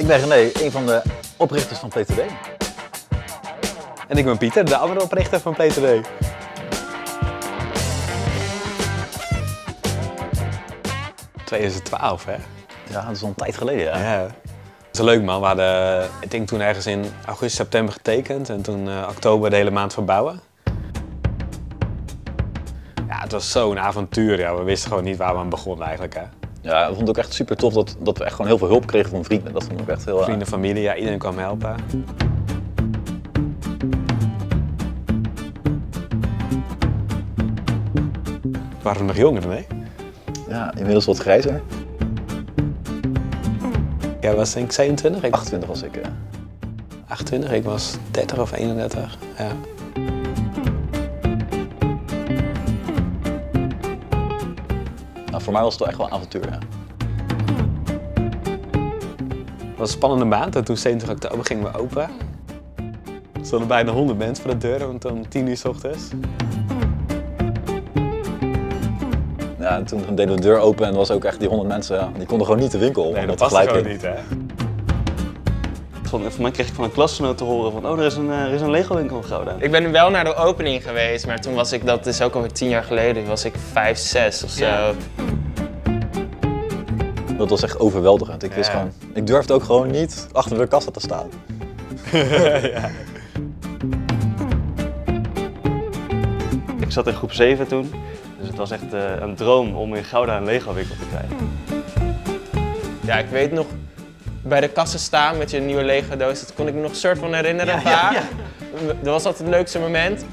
Ik ben René, een van de oprichters van Play2D. En ik ben Pieter, de andere oprichter van Play2D. ...2012, hè? Ja, dat is al een tijd geleden, ja. Ja. Dat is leuk, man. We hadden, ik denk toen ergens in augustus, september getekend en toen oktober de hele maand verbouwen. Ja, het was zo'n avontuur. Ja. We wisten gewoon niet waar we aan begonnen eigenlijk, hè. Ja, ik vond het ook echt super tof dat we echt gewoon heel veel hulp kregen van vrienden. Dat vond ik echt heel... Vrienden, familie, ja, iedereen kwam helpen. Waren we nog jonger, nee? Ja, inmiddels wat grijzer. Jij was denk ik 27? 28 was ik, ja. 28, ik was 30 of 31, ja. Nou, voor mij was het wel echt wel een avontuur, ja. Het was een spannende maand en toen 27 oktober gingen we open. Er stonden bijna 100 mensen voor de deur, want om 10 uur 's ochtends. Ja, en toen deden we de deur open en er was ook echt die 100 mensen, die konden gewoon niet de winkel om. Nee, dat was past gewoon niet, hè. Voor mij kreeg ik van een klasgenoot te horen van, oh, er is een Lego winkel in Gouda. Ik ben wel naar de opening geweest, maar toen was ik, dat is ook alweer 10 jaar geleden, was ik 5, 6 of zo. Ja. Dat was echt overweldigend. Ik wist gewoon, ik durfde ook gewoon niet achter de kassa te staan. Ja. Ik zat in groep 7 toen, dus het was echt een droom om in Gouda een Lego winkel te krijgen. Ja, ik weet nog, bij de kassen staan met je nieuwe Lego doos, dat kon ik me nog een soort van herinneren. Ja. Dat was altijd het leukste moment.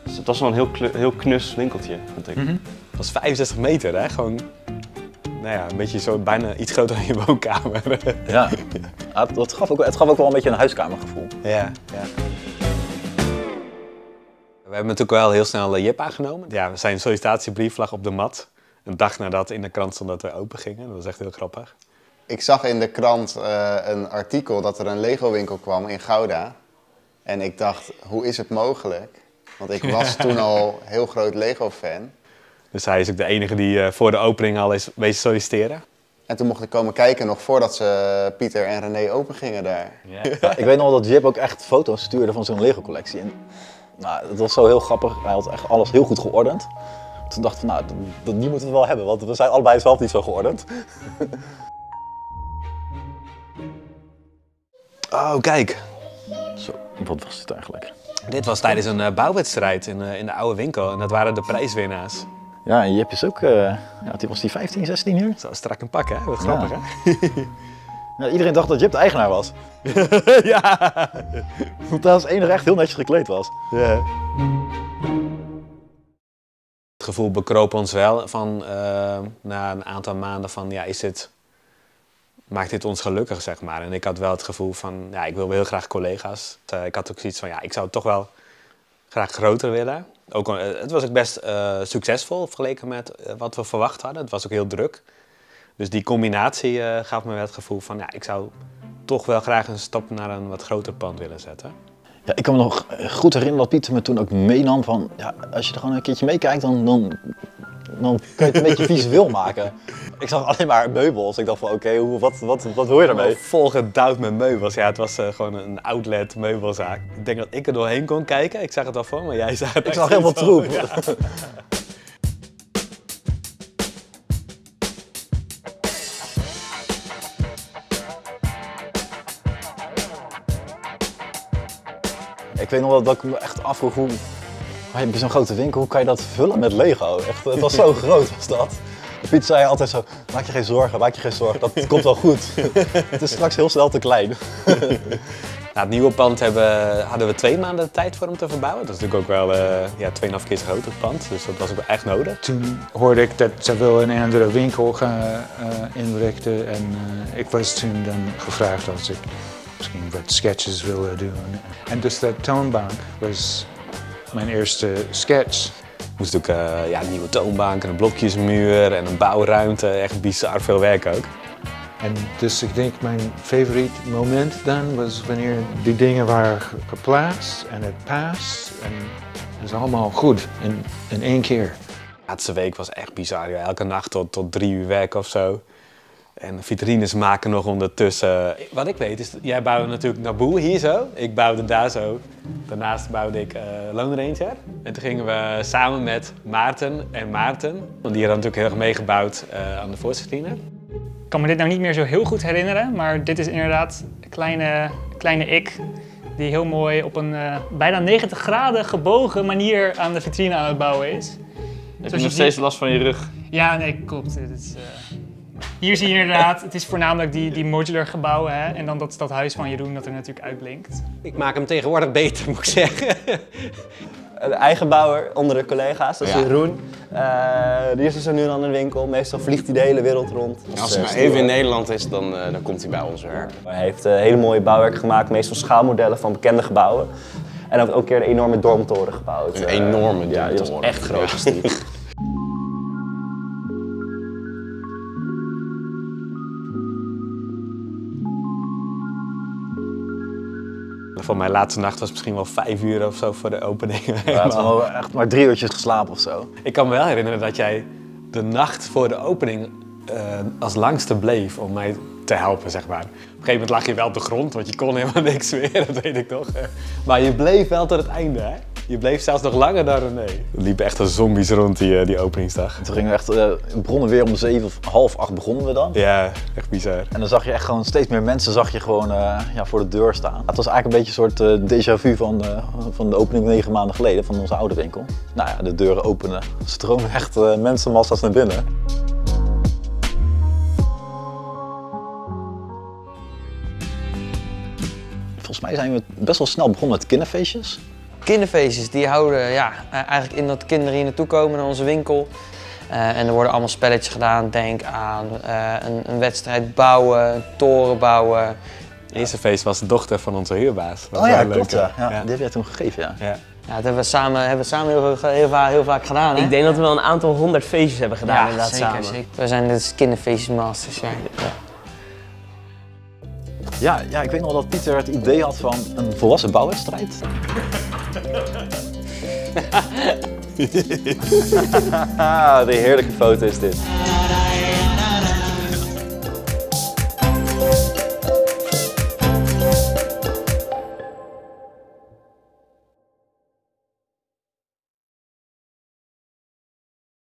Dus het was wel een heel knus winkeltje, vond ik. Het was 65 meter, hè. Gewoon, nou ja, een beetje zo bijna iets groter dan je woonkamer. Ja, het gaf ook wel een beetje een huiskamergevoel. Ja, ja. We hebben natuurlijk wel heel snel Jip aangenomen. Ja, zijn sollicitatiebrief lag op de mat. Een dag nadat in de krant stond dat we open gingen. Dat was echt heel grappig. Ik zag in de krant een artikel dat er een Lego-winkel kwam in Gouda. En ik dacht, hoe is het mogelijk? Want ik was toen al heel groot Lego-fan. Dus hij is ook de enige die voor de opening al is wezen solliciteren. En toen mocht ik komen kijken nog voordat ze Pieter en René open gingen daar. Ja, ik weet nog wel dat Jip ook echt foto's stuurde van zo'n Lego-collectie. Nou, dat was zo heel grappig. Hij had echt alles heel goed geordend. Toen dacht ik van, nou, die moeten we wel hebben, want we zijn allebei zelf niet zo geordend. Oh, kijk. Zo, wat was dit eigenlijk? Dit was tijdens een bouwwedstrijd in de oude winkel. En dat waren de prijswinnaars. Ja, en Jip is ook, ja, was die 15, 16 jaar? Zo strak een pak, hè? Wat grappig, Ja. hè? Ja, iedereen dacht dat Jip de eigenaar was. Ja. Want hij als enige echt heel netjes gekleed was. Ja. Het gevoel bekroop ons wel van na een aantal maanden van, ja, maakt dit ons gelukkig, zeg maar. En ik had wel het gevoel van, ja, ik wil wel heel graag collega's. Ik had ook zoiets van, ja, ik zou toch wel graag groter willen. Ook, het was ook best succesvol vergeleken met wat we verwacht hadden. Het was ook heel druk. Dus die combinatie gaf me wel het gevoel van, ja, ik zou toch wel graag een stap naar een wat groter pand willen zetten. Ja, ik kan me nog goed herinneren dat Pieter me toen ook meenam van, ja, als je er gewoon een keertje meekijkt, dan kun je het een beetje visueel maken. Ik zag alleen maar meubels. Ik dacht van, oké, wat hoor je daarmee? Volgedouwd met meubels. Ja, het was gewoon een outlet meubelzaak. Ik denk dat ik er doorheen kon kijken. Ik zag het wel voor, maar jij zag het. Ik zag heel veel troep. Ja. Ik weet nog wel dat ik me echt afvroeg, hoe heb je zo'n grote winkel, hoe kan je dat vullen met Lego? Echt, het was zo groot was dat. Piet zei altijd zo, maak je geen zorgen, dat komt wel goed. Het is straks heel snel te klein. Nou, het nieuwe pand hadden we 2 maanden de tijd voor om te verbouwen. Dat is natuurlijk ook wel 2,5 keer zo groot het pand, dus dat was ook echt nodig. Toen hoorde ik dat ze wil een andere winkel gaan inrichten en ik was toen dan gevraagd als ik misschien wat sketches wilde doen. En dus dat toonbank was mijn eerste sketch. We moesten ook een nieuwe toonbank en een blokjesmuur en een bouwruimte. Echt bizar veel werk ook. En dus ik denk mijn favoriet moment dan was wanneer die dingen waren geplaatst en het past. En het is allemaal goed in 1 keer. De laatste week was echt bizar. Ja. Elke nacht tot 3 uur werken of zo. En vitrines maken nog ondertussen. Wat ik weet is, jij bouwde natuurlijk Naboo hier zo. Ik bouwde daar zo. Daarnaast bouwde ik Lone Ranger. En toen gingen we samen met Maarten en Maarten. Want die hadden natuurlijk heel erg meegebouwd aan de voorvitrine. Ik kan me dit nou niet meer zo heel goed herinneren, maar dit is inderdaad een kleine ik die heel mooi op een bijna 90 graden gebogen manier aan de vitrine aan het bouwen is. Heb je nog steeds last van je rug? Ja, nee, klopt. Het is, hier zie je inderdaad, het is voornamelijk die modular gebouwen, hè? En dan dat stadhuis van Jeroen dat er natuurlijk uitblinkt. Ik maak hem tegenwoordig beter, moet ik zeggen. De eigen bouwer onder de collega's, dat is Jeroen. Die is dus nu dan in de winkel. Meestal vliegt hij de hele wereld rond. Als hij maar even in Nederland is, dan komt hij bij ons werk. Hij heeft hele mooie bouwwerken gemaakt, meestal schaalmodellen van bekende gebouwen. En hij heeft ook een keer een enorme dormtoren gebouwd. Een enorme dormtoren. Ja, die was echt groot. Ja. Voor mijn laatste nacht was misschien wel 5 uur of zo voor de opening. Ja, het was echt maar 3 uurtjes geslapen of zo. Ik kan me wel herinneren dat jij de nacht voor de opening als langste bleef om mij te helpen, zeg maar. Op een gegeven moment lag je wel op de grond, want je kon helemaal niks meer, dat weet ik toch. Maar je bleef wel tot het einde, hè? Je bleef zelfs nog langer dan René. Er liepen echt als zombies rond die openingsdag. Toen gingen we echt, begonnen weer om 7 of half 8 begonnen we dan. Ja, echt bizar. En dan zag je echt gewoon steeds meer mensen zag je gewoon voor de deur staan. Het was eigenlijk een beetje een soort déjà vu van de opening 9 maanden geleden van onze oude winkel. Nou ja, de deuren openen, stromen echt mensenmassa's naar binnen. Volgens mij zijn we best wel snel begonnen met kinderfeestjes. Kinderfeestjes die houden eigenlijk in dat kinderen hier naartoe komen naar onze winkel. En er worden allemaal spelletjes gedaan. Denk aan een wedstrijd bouwen, een toren bouwen. Het eerste feest was de dochter van onze huurbaas. Oh ja, klopt ja. Die heb jij toen gegeven, ja. Ja, dat hebben we samen heel vaak gedaan. Hè? Ik denk dat we wel een aantal 100 feestjes hebben gedaan inderdaad zeker, samen. Zeker. We zijn de kinderfeestjesmasters. Ja, ik weet nog dat Pieter het idee had van een volwassen bouwwedstrijd. De heerlijke foto is dit.